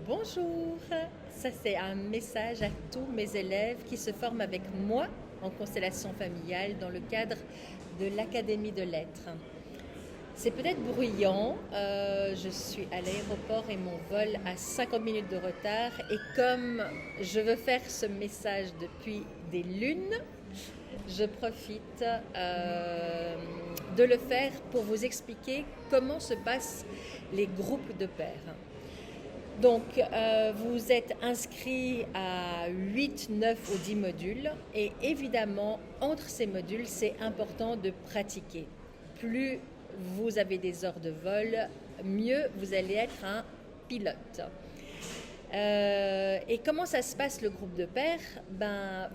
Bonjour, ça c'est un message à tous mes élèves qui se forment avec moi en constellation familiale dans le cadre de l'Académie de Lettres. C'est peut-être bruyant, je suis à l'aéroport et mon vol a 50 minutes de retard et comme je veux faire ce message depuis des lunes, je profite de le faire pour vous expliquer comment se passent les groupes de pairs. Donc, vous êtes inscrit à 8, 9 ou 10 modules et évidemment, entre ces modules, c'est important de pratiquer. Plus vous avez des heures de vol, mieux vous allez être un pilote. Et comment ça se passe le groupe de pairs?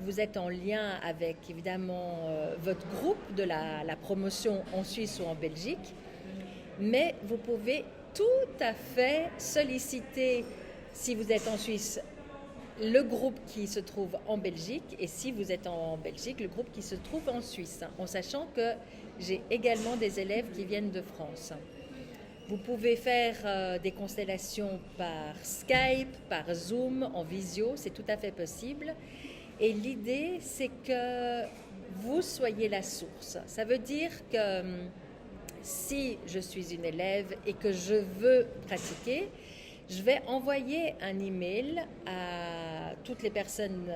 Vous êtes en lien avec évidemment votre groupe de la promotion en Suisse ou en Belgique, mais vous pouvez tout à fait solliciter, si vous êtes en Suisse, le groupe qui se trouve en Belgique et si vous êtes en Belgique, le groupe qui se trouve en Suisse, en sachant que j'ai également des élèves qui viennent de France. Vous pouvez faire des constellations par Skype, par Zoom, en visio, c'est tout à fait possible. Et l'idée, c'est que vous soyez la source. Ça veut dire que si je suis une élève et que je veux pratiquer, je vais envoyer un email à toutes les personnes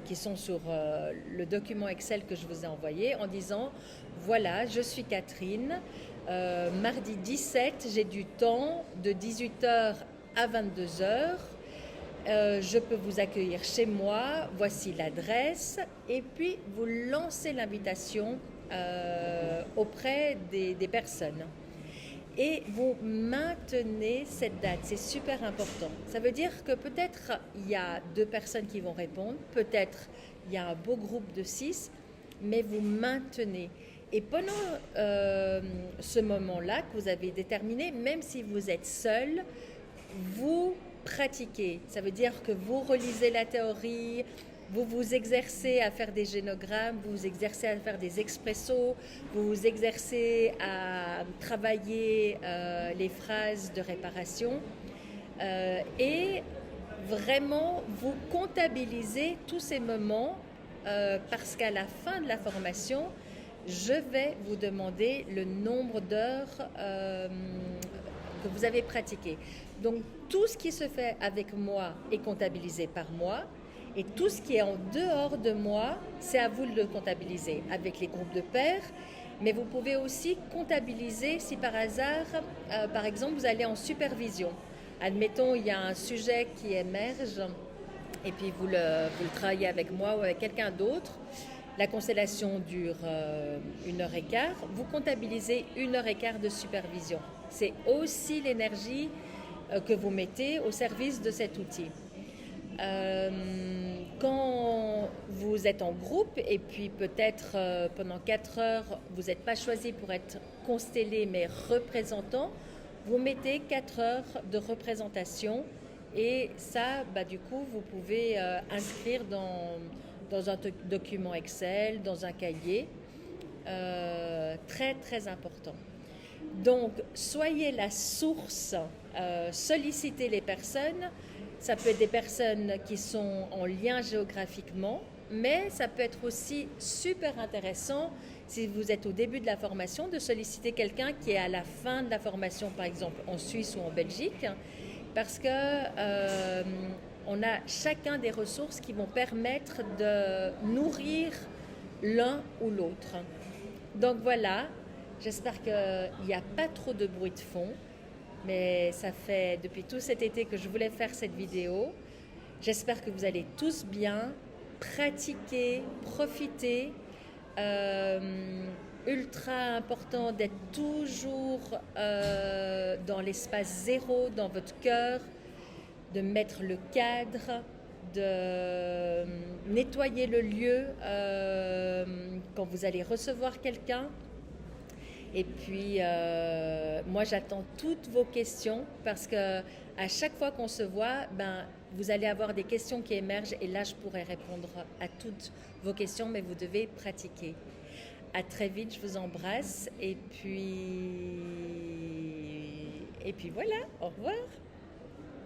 qui sont sur le document Excel que je vous ai envoyé en disant voilà, je suis Catherine, mardi 17, j'ai du temps de 18h à 22h. Je peux vous accueillir chez moi, voici l'adresse, et puis vous lancez l'invitation auprès des personnes. Et vous maintenez cette date, c'est super important. Ça veut dire que peut-être il y a 2 personnes qui vont répondre, peut-être il y a un beau groupe de 6, mais vous maintenez. Et pendant ce moment-là que vous avez déterminé, même si vous êtes seul, vous pratiquez. Ça veut dire que vous relisez la théorie, vous vous exercez à faire des génogrammes, vous vous exercez à faire des expressos, vous vous exercez à travailler les phrases de réparation et vraiment vous comptabilisez tous ces moments parce qu'à la fin de la formation, je vais vous demander le nombre d'heures que vous avez pratiqué. Donc tout ce qui se fait avec moi est comptabilisé par moi et tout ce qui est en dehors de moi, c'est à vous de le comptabiliser avec les groupes de pairs. Mais vous pouvez aussi comptabiliser si par hasard, par exemple, vous allez en supervision. Admettons, il y a un sujet qui émerge et puis vous le travaillez avec moi ou avec quelqu'un d'autre. La constellation dure 1h15. Vous comptabilisez 1h15 de supervision. C'est aussi l'énergie que vous mettez au service de cet outil. Quand vous êtes en groupe et puis peut-être pendant 4 heures, vous n'êtes pas choisi pour être constellé mais représentant, vous mettez 4 heures de représentation et ça, du coup, vous pouvez inscrire dans un document Excel, dans un cahier. Très, très important. Donc, soyez la source, sollicitez les personnes. Ça peut être des personnes qui sont en lien géographiquement, mais ça peut être aussi super intéressant, si vous êtes au début de la formation, de solliciter quelqu'un qui est à la fin de la formation, par exemple en Suisse ou en Belgique, parce que on a chacun des ressources qui vont permettre de nourrir l'un ou l'autre. Donc voilà, j'espère qu'il n'y a pas trop de bruit de fond. Mais ça fait depuis tout cet été que je voulais faire cette vidéo. J'espère que vous allez tous bien, pratiquer, profiter. Ultra important d'être toujours dans l'espace zéro, dans votre cœur, de mettre le cadre, de nettoyer le lieu quand vous allez recevoir quelqu'un. Et puis, moi, j'attends toutes vos questions parce que à chaque fois qu'on se voit, vous allez avoir des questions qui émergent et là, je pourrai répondre à toutes vos questions, mais vous devez pratiquer. À très vite, je vous embrasse et puis voilà, au revoir.